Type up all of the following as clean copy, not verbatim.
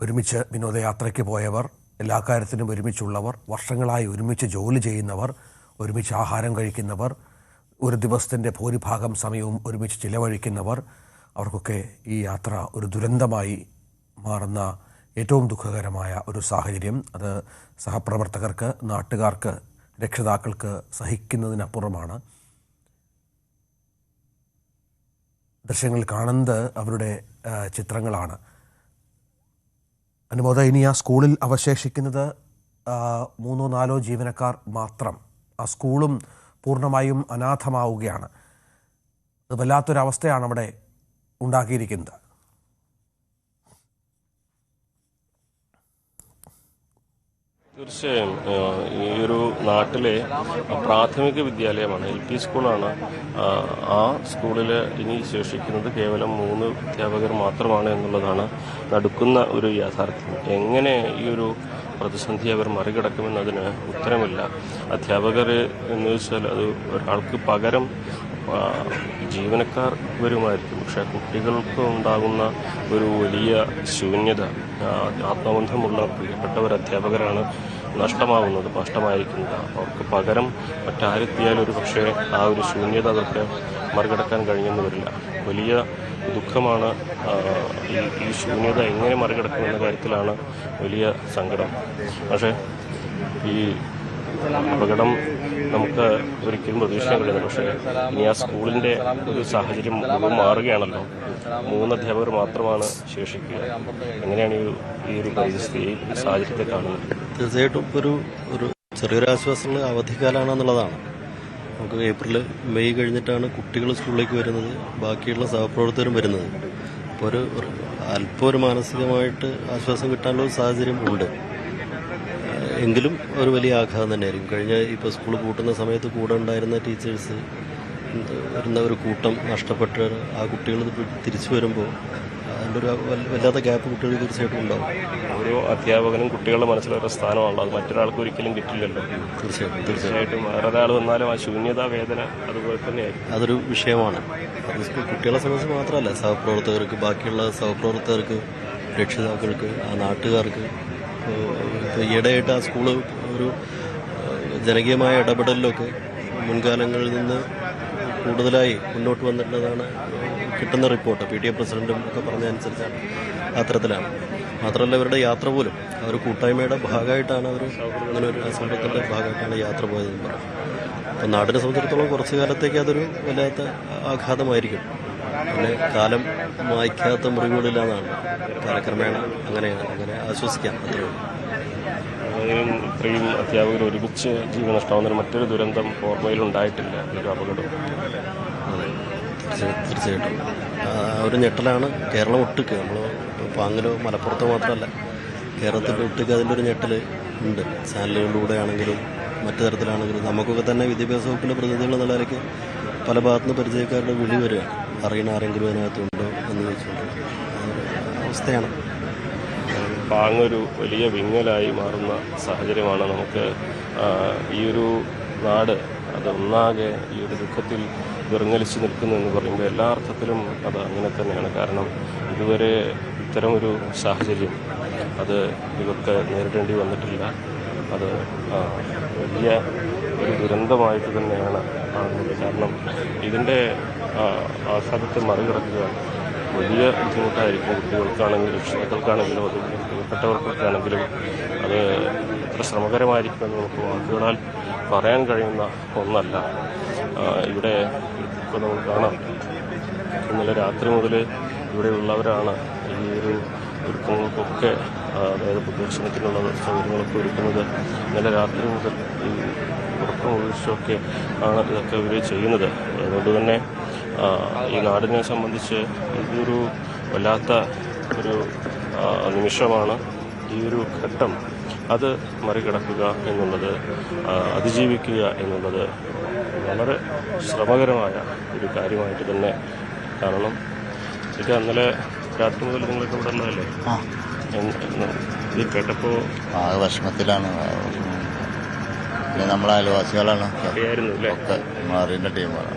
ഒരുമിച്ച് വിനോദയാത്രയ്ക്ക് പോയവർ, എല്ലാ കാര്യത്തിനും ഒരുമിച്ചുള്ളവർ, വർഷങ്ങളായി ഒരുമിച്ച് ജോലി ചെയ്യുന്നവർ, ഒരുമിച്ച് ആഹാരം കഴിക്കുന്നവർ, ഒരു ദിവസത്തിൻ്റെ ഭൂരിഭാഗം സമയവും ഒരുമിച്ച് ചിലവഴിക്കുന്നവർ, അവർക്കൊക്കെ ഈ യാത്ര ഒരു ദുരന്തമായി മാറുന്ന ഏറ്റവും ദുഃഖകരമായ ഒരു സാഹചര്യം. അത് സഹപ്രവർത്തകർക്ക്, നാട്ടുകാർക്ക്, രക്ഷിതാക്കൾക്ക് സഹിക്കുന്നതിനപ്പുറമാണ്. ദൃശ്യങ്ങളിൽ കാണുന്നത് അവരുടെ ചിത്രങ്ങളാണ്. അനുമോദ, ഇനി ആ സ്കൂളിൽ അവശേഷിക്കുന്നത് 3-4 ജീവനക്കാർ മാത്രം. ആ സ്കൂളും പൂർണ്ണമായും അനാഥമാവുകയാണ്. അത് വല്ലാത്തൊരവസ്ഥയാണ് അവിടെ ഉണ്ടാക്കിയിരിക്കുന്നത്. തീർച്ചയായും ഈ ഒരു നാട്ടിലെ പ്രാഥമിക വിദ്യാലയമാണ്, LP സ്കൂളാണ്. ആ സ്കൂളിൽ ഇനി ശേഷിക്കുന്നത് കേവലം 3 അധ്യാപകർ മാത്രമാണ് എന്നുള്ളതാണ് നടുക്കുന്ന ഒരു യാഥാർത്ഥ്യം. എങ്ങനെ ഈ ഒരു പ്രതിസന്ധി അവർ മറികടക്കുമെന്നതിന് ഉത്തരമില്ല. അധ്യാപകർ എന്ന് വെച്ചാൽ അത് ഒരാൾക്ക് പകരം ജീവനക്കാർ വരുമായിരിക്കും. പക്ഷേ കുട്ടികൾക്ക് ഉണ്ടാകുന്ന ഒരു വലിയ ശൂന്യത, ആത്മബന്ധമുള്ള പ്രിയപ്പെട്ടവർ അധ്യാപകരാണ് നഷ്ടമായിരിക്കുന്നത്. അവർക്ക് പകരം മറ്റാരെത്തിയാലും ഒരു പക്ഷേ ആ ഒരു ശൂന്യത അവർക്ക് മറികടക്കാൻ കഴിഞ്ഞെന്ന് വരില്ല. വലിയ ദുഃഖമാണ്. ഈ ശൂന്യത എങ്ങനെ മറികടക്കുമെന്ന കാര്യത്തിലാണ് വലിയ സങ്കടം. പക്ഷേ ഈ അപകടം നമുക്ക് ഒരിക്കലും പ്രതീക്ഷിക്കാൻ കഴിയുന്നില്ല. പക്ഷേ ഇനി ആ സ്കൂളിൻ്റെ ഒരു സാഹചര്യം മാറുകയാണല്ലോ. 3 അധ്യാപകർ മാത്രമാണ് ശേഷിക്കുക. എങ്ങനെയാണ് ഈ ഒരു സാഹചര്യത്തെ കാണുന്നത്? തീർച്ചയായിട്ടും ഒരു ചെറിയൊരു ആശ്വാസമുള്ള അവധിക്കാലാണെന്നുള്ളതാണ്. നമുക്ക് ഏപ്രിൽ മെയ് കഴിഞ്ഞിട്ടാണ് കുട്ടികൾ സ്കൂളിലേക്ക് വരുന്നത്, ബാക്കിയുള്ള സഹപ്രവർത്തകരും വരുന്നത്. അപ്പോൾ അല്പം ഒരു മാനസികമായിട്ട് ആശ്വാസം കിട്ടാനുള്ള സാഹചര്യം ഉണ്ട്. എങ്കിലും ഒരു വലിയ ആഘാതം തന്നെയായിരിക്കും. ഇപ്പോൾ സ്കൂൾ പൂട്ടുന്ന സമയത്ത് കൂടെ ഉണ്ടായിരുന്ന ടീച്ചേഴ്സ് ഒരു കൂട്ടം നഷ്ടപ്പെട്ട് ആ കുട്ടികൾ തിരിച്ചു വരുമ്പോൾ അതിൻ്റെ ഒരു വല്ലാത്ത ഗ്യാപ്പ് കുട്ടികൾ തീർച്ചയായിട്ടും ഉണ്ടാവും. ഓരോ അധ്യാപകനും കുട്ടികളുടെ മനസ്സിലൊരു സ്ഥാനമാണല്ലോ, അത് മറ്റൊരാൾക്ക് ഒരിക്കലും കിട്ടില്ലല്ലോ. തീർച്ചയായിട്ടും വേറൊരാൾ വന്നാലും ആ ശൂന്യതാ വേദന അതുപോലെ തന്നെയായിരിക്കും. അതൊരു വിഷയമാണ്. അത് കുട്ടികളെ സംബന്ധിച്ച് മാത്രമല്ല, സഹപ്രവർത്തകർക്ക്, ബാക്കിയുള്ള സഹപ്രവർത്തകർക്ക്, രക്ഷിതാക്കൾക്ക്, ആ നാട്ടുകാർക്ക്. ഇപ്പോൾ ഈയിടെയായിട്ട് ആ സ്കൂള് ഒരു ജനകീയമായ ഇടപെടലിലൊക്കെ മുൻകാലങ്ങളിൽ നിന്ന് കൂടുതലായി മുന്നോട്ട് വന്നിട്ടുള്ളതാണ് കിട്ടുന്ന റിപ്പോർട്ട്. PTA പ്രസിഡന്റും ഒക്കെ പറഞ്ഞതനുസരിച്ചാണ് അത്തരത്തിലാണ്. മാത്രമല്ല, ഇവരുടെ യാത്ര പോലും അവർ കൂട്ടായ്മയുടെ ഭാഗമായിട്ടാണ്, അങ്ങനെ ഒരു സംരംഭത്തിൻ്റെ ഭാഗമായിട്ടാണ് യാത്ര പോയതെന്ന് പറയാം. അപ്പം നാടിനെ സംബന്ധിച്ചിടത്തോളം കുറച്ചു കാലത്തേക്ക് അതൊരു വല്ലാത്ത ആഘാതമായിരിക്കും. പിന്നെ കാലം മായ്ക്കാത്ത മുറിവുകളില്ലാന്നാണ്. കാലക്രമേണ അങ്ങനെ ആശ്വസിക്കാം. അത്രയും ഇത്രയും അധ്യാപകർ ഒരുമിച്ച് ജീവൻ നഷ്ടമാകുന്ന മറ്റൊരു ദുരന്തം ഓർമ്മയിലുണ്ടായിട്ടില്ല, ഒരു അപകടം. അതെ, തീർച്ചയായിട്ടും ഒരു ഞെട്ടലാണ് കേരളം ഒട്ടുക്ക്. നമ്മൾ പാങ്ങിലോ മലപ്പുറത്തോ മാത്രമല്ല, കേരളത്തിൽ ഒട്ടുക്ക് അതിൻ്റെ ഒരു ഞെട്ടൽ ഉണ്ട്. ചാനലുകളിലൂടെ ആണെങ്കിലും മറ്റു തരത്തിലാണെങ്കിലും നമുക്കൊക്കെ തന്നെ വിദ്യാഭ്യാസ വകുപ്പിലെ പ്രതിനിധികൾ എന്നുള്ള നിലയ്ക്ക് പല ഭാഗത്തുനിന്ന് പരിചയക്കാരുടെ വിളി വരികയാണ്, അറിയുന്ന ആരെങ്കിലും അതിനകത്തുണ്ടോ എന്ന് ചോദിച്ചുകൊണ്ട്. അവസ്ഥയാണ്. പാങ്ങൊരു വലിയ വിങ്ങലായി മാറുന്ന സാഹചര്യമാണ് നമുക്ക്. ഈ ഒരു നാട് അത് ഒന്നാകെ ഈ ഒരു ദുഃഖത്തിൽ വിറങ്ങലിച്ച് നിൽക്കുന്നു എന്ന് പറയുമ്പോൾ എല്ലാ അർത്ഥത്തിലും അത് അങ്ങനെ തന്നെയാണ്. കാരണം ഇതുവരെ ഇത്തരമൊരു സാഹചര്യം അത് ഇവർക്ക് നേരിടേണ്ടി വന്നിട്ടില്ല. അത് വലിയ ഒരു ദുരന്തമായിട്ട് തന്നെയാണ് കാണുന്നത്. കാരണം ഇതിൻ്റെ ആഘാതത്തെ മറികടക്കുക വലിയ ബുദ്ധിമുട്ടായിരിക്കും. കുട്ടികൾക്കാണെങ്കിലും രക്ഷിതാക്കൾക്കാണെങ്കിലും അതുപോലെ പ്രിയപ്പെട്ടവർക്കൊക്കെയാണെങ്കിലും അത് എത്ര ശ്രമകരമായിരിക്കുമെന്ന് നമുക്ക് വാക്കുകളാൽ പറയാൻ കഴിയുന്ന ഒന്നല്ല. ഇവിടെ ഇപ്പോൾ നമുക്ക് കാണാം, ഇന്നലെ രാത്രി മുതൽ ഇവിടെയുള്ളവരാണ് ഈ ഒരു ഒരുക്കങ്ങൾക്കൊക്കെ, അതായത് പ്രദർശനത്തിനുള്ള സൗകര്യങ്ങളൊക്കെ ഒരുക്കുന്നത്. ഇന്നലെ രാത്രി മുതൽ ഈ ഉറക്കം ഒഴിച്ചൊക്കെ ആണ് ഇതൊക്കെ ഇവർ ചെയ്യുന്നത്. അതുകൊണ്ട് തന്നെ ഈ നാടിനെ സംബന്ധിച്ച് ഇതൊരു വല്ലാത്ത ഒരു നിമിഷമാണ്. ഈ ഒരു ഘട്ടം അത് മറികടക്കുക എന്നുള്ളത്, അതിജീവിക്കുക എന്നുള്ളത് വളരെ ശ്രമകരമായ ഒരു കാര്യമായിട്ട് തന്നെ കാണണം. ഇത് ഇന്നലെ രാത്രി മുതൽ നിങ്ങളൊക്കെ ഇവിടെ ഉള്ളതല്ലേ? ഇത് കേട്ടപ്പോൾ വിഷമത്തിലാണ്. പിന്നെ നമ്മളെ അയൽവാസികളാണ്, അറിയായിരുന്നു അല്ലേ? ഒക്കെ അറിയുന്ന ടീമാണ്.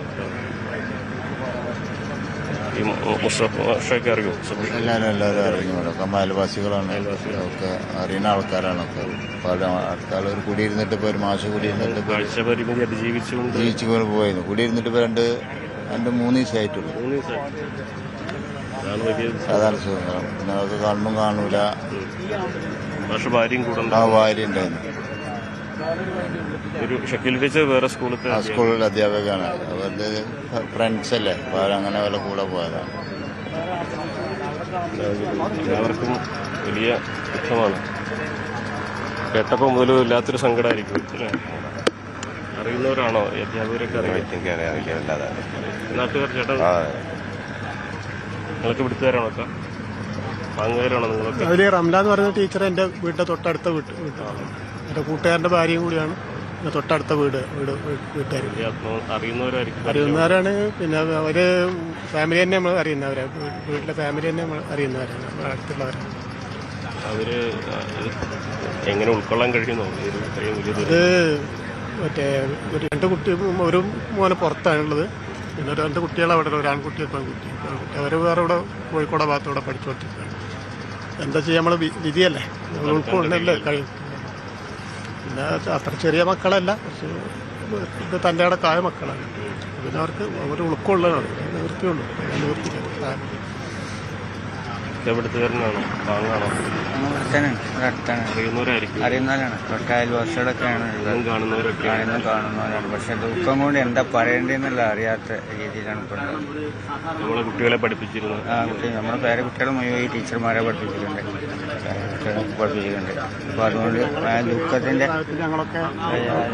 ഈ മുസ്തഫയൊക്കെ അറിയോ? എല്ലാവരും അറിയും. ഒക്കെ അയൽവാസികളാണ്, ഒക്കെ അറിയുന്ന ആൾക്കാരാണൊക്കെ. പല ആൾക്കാർ ഒരു കുടിയിരുന്നിട്ട് ഇപ്പോൾ ഒരു മാസം കുടിയിരുന്നിട്ട് കാഴ്ച പരിമിതി അതിജീവിച്ചുകൊണ്ട് ജീവിച്ചു പോയിരുന്നു. കുടിയിരുന്നിട്ട് ഇപ്പോൾ രണ്ട് മൂന്ന് ദിവസമായിട്ടുള്ളൂ. സാധാരണ സുഖം. പിന്നെ അവർക്ക് കണ്ണും കാണൂല. പക്ഷെ ഭാര്യയും കൂടെ ഭാര്യ ഉണ്ടായിരുന്നു. ഒരു ഷക്കീൽ ടീച്ചർ വേറെ സ്കൂളിൽ അധ്യാപകമാണ്. അവരുടെ ഫ്രണ്ട്സ് അല്ലേ, അപ്പോൾ അങ്ങനെ അവരുടെ കൂടെ പോയതാണ്. എല്ലാവർക്കും വലിയ ദുഃഖമാണ്. കേട്ടപ്പോൾ മുതലും ഇല്ലാത്തൊരു സങ്കടമായിരിക്കും അല്ലേ? അറിയുന്നവരാണോ ഈ അധ്യാപകരൊക്കെ? അറിയില്ല. നാട്ടുകാർ ചേട്ടാ നിങ്ങളൊക്കെ വിടുത്തുകാരാണോ? ഒക്കെ പാങ്ങുകാരാണോ നിങ്ങളൊക്കെ? അതിൽ റംല എന്ന് പറയുന്ന ടീച്ചർ എൻ്റെ വീട്ടിൻ്റെ തൊട്ടടുത്ത വീട്ടാണ്. എൻ്റെ കൂട്ടുകാരൻ്റെ ഭാര്യയും കൂടിയാണ് എൻ്റെ തൊട്ടടുത്ത വീട്ടുകാർ. അറിയുന്നവരാണ്. പിന്നെ അവർ ഫാമിലി തന്നെ നമ്മൾ അറിയുന്നവരാണ്. വീട്ടിലെ ഫാമിലി തന്നെ നമ്മൾ അറിയുന്നവരാണ്, അടുത്തുള്ളവരാണ്. അവര് എങ്ങനെ ഉൾക്കൊള്ളാൻ കഴിയുന്നു? ഇത് മറ്റേ ഒരു മോനെ പുറത്താണുള്ളത്. പിന്നെ 2 കുട്ടികൾ അവിടെ, ഒരു ആൺകുട്ടി ഒരു പെൺകുട്ടി. അവർ വേറെ ഇവിടെ കോഴിക്കോട് ഭാഗത്തൂടെ പഠിച്ചുകൊണ്ടിരിക്കുകയാണ്. എന്താ ചെയ്യുക, നമ്മൾ വിധിയല്ലേ, ഉൾക്കൊള്ളല്ലേ കഴിയും. പിന്നെ അത്ര ചെറിയ മക്കളല്ല, പക്ഷേ ഇത് തൻ്റെ അടക്കായ മക്കളാണ്. പിന്നെ അവർക്ക് അവർ ഉൾക്കൊള്ളണം, നിവൃത്തിയുള്ളൂ. നിവൃത്തിയില്ല. എവിടുത്തുകാരനാണോ? പാങ്ങാണോ? അറിയുന്നവരാണ്. തൊട്ട് അയൽവാസികളൊക്കെയാണ് കാണുന്നവരാണ്. പക്ഷെ ദുഃഖം കൊണ്ട് എന്താ പറയേണ്ടതെന്നുള്ള അറിയാത്ത രീതിയിലാണ് ഇപ്പോൾ നമ്മളെ കുട്ടികളെ പഠിപ്പിച്ചിരുന്നു. നമ്മുടെ പേരെ കുട്ടികളെ മുഴുവൻ ടീച്ചർമാരെ പഠിപ്പിച്ചിട്ടുണ്ട്. അപ്പോൾ അതുകൊണ്ട് ആ ദുഃഖത്തിൻ്റെ ഞങ്ങളൊക്കെ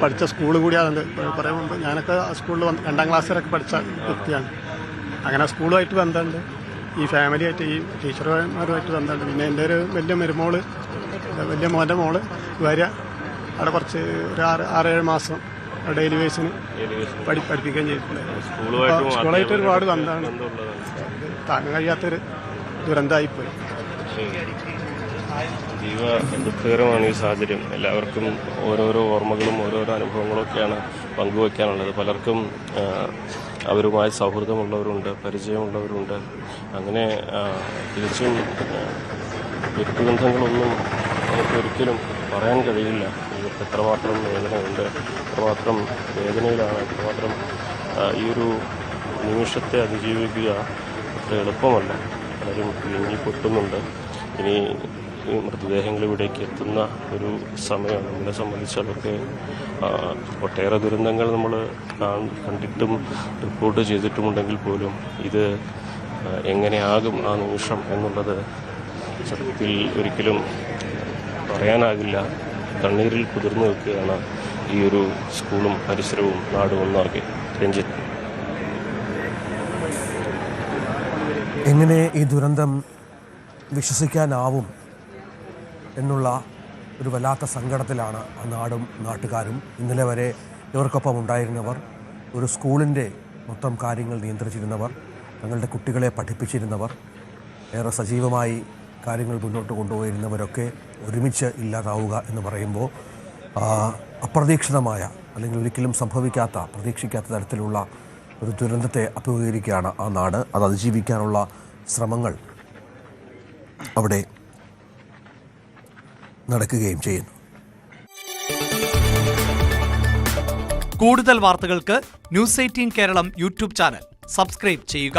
പഠിച്ച സ്കൂൾ കൂടിയാണ് പറയുമ്പോൾ. ഞാനൊക്കെ സ്കൂളിൽ 2ാം ക്ലാസ് വരെയൊക്കെ പഠിച്ച വ്യക്തിയാണ്. അങ്ങനെ സ്കൂളുമായിട്ട് ബന്ധമുണ്ട്, ഈ ഫാമിലിയായിട്ട്, ഈ ടീച്ചർമാരുമായിട്ട് ബന്ധമുണ്ട്. പിന്നെ എൻ്റെ ഒരു വലിയ മോൻ്റെ മോള് ഭാര്യ അവിടെ കുറച്ച് ഒരു 6-7 മാസം ഡെയിലി ബേസിന് പഠിപ്പിക്കുകയും ചെയ്തിട്ടുണ്ട്. സ്കൂളായിട്ട് ഒരുപാട് ബന്ധമാണ്. താങ്ങാൻ കഴിയാത്തൊരു ദുരന്തമായിപ്പോയി. ദുഃഖകരമാണ് ഈ സാഹചര്യം. എല്ലാവർക്കും ഓരോരോ ഓർമ്മകളും ഓരോരോ അനുഭവങ്ങളൊക്കെയാണ് പങ്കുവയ്ക്കാനുള്ളത്. പലർക്കും അവരുമായി സൗഹൃദമുള്ളവരുണ്ട്, പരിചയമുള്ളവരുണ്ട്. അങ്ങനെ തികച്ചും വ്യക്തിബന്ധങ്ങളൊന്നും നമുക്കൊരിക്കലും പറയാൻ കഴിയില്ല. ഇവർക്ക് എത്രമാത്രം വേദനയുണ്ട്, എത്രമാത്രം വേദനയിലാണ്, എത്രമാത്രം ഈ ഒരു നിമിഷത്തെ അതിജീവിക്കുക അത്ര എളുപ്പമല്ല. പലരും വിങ്ങി പൊട്ടുന്നുണ്ട്. ഇനി ഈ മൃതദേഹങ്ങൾ ഇവിടേക്ക് എത്തുന്ന ഒരു സമയം നമ്മളെ സംബന്ധിച്ചതൊക്കെ ഒട്ടേറെ ദുരന്തങ്ങൾ നമ്മൾ കണ്ടിട്ടും റിപ്പോർട്ട് ചെയ്തിട്ടുമുണ്ടെങ്കിൽ പോലും ഇത് എങ്ങനെയാകും ആ നിമിഷം എന്നുള്ളത് സത്യത്തിൽ ഒരിക്കലും പറയാനാകില്ല. കണ്ണീരിൽ കുതിർന്നു നിൽക്കുകയാണ് ഈ ഒരു സ്കൂളും പരിസരവും നാടും ഒന്നാകെ. രഞ്ജിത്ത്, എങ്ങനെ ഈ ദുരന്തം വിശ്വസിക്കാനാവും എന്നുള്ള ഒരു വല്ലാത്ത സങ്കടത്തിലാണ് ആ നാടും നാട്ടുകാരും. ഇന്നലെ വരെ ഇവർക്കൊപ്പം ഉണ്ടായിരുന്നവർ, ഒരു സ്കൂളിൻ്റെ മൊത്തം കാര്യങ്ങൾ നിയന്ത്രിച്ചിരുന്നവർ, തങ്ങളുടെ കുട്ടികളെ പഠിപ്പിച്ചിരുന്നവർ, ഏറെ സജീവമായി കാര്യങ്ങൾ മുന്നോട്ട് കൊണ്ടുപോയിരുന്നവരൊക്കെ ഒരുമിച്ച് ഇല്ലാതാവുക എന്ന് പറയുമ്പോൾ അപ്രതീക്ഷിതമായ, അല്ലെങ്കിൽ ഒരിക്കലും സംഭവിക്കാത്ത, പ്രതീക്ഷിക്കാത്ത തരത്തിലുള്ള ഒരു ദുരന്തത്തെ അഭിമുഖീകരിക്കുകയാണ് ആ നാട്. അത് അതിജീവിക്കാനുള്ള ശ്രമങ്ങൾ അവിടെ നടക്കുകയും ചെയ്യുന്നു. കൂടുതൽ വാർത്തകൾക്ക് News 18 Keralam YouTube channel subscribe ചെയ്യുക.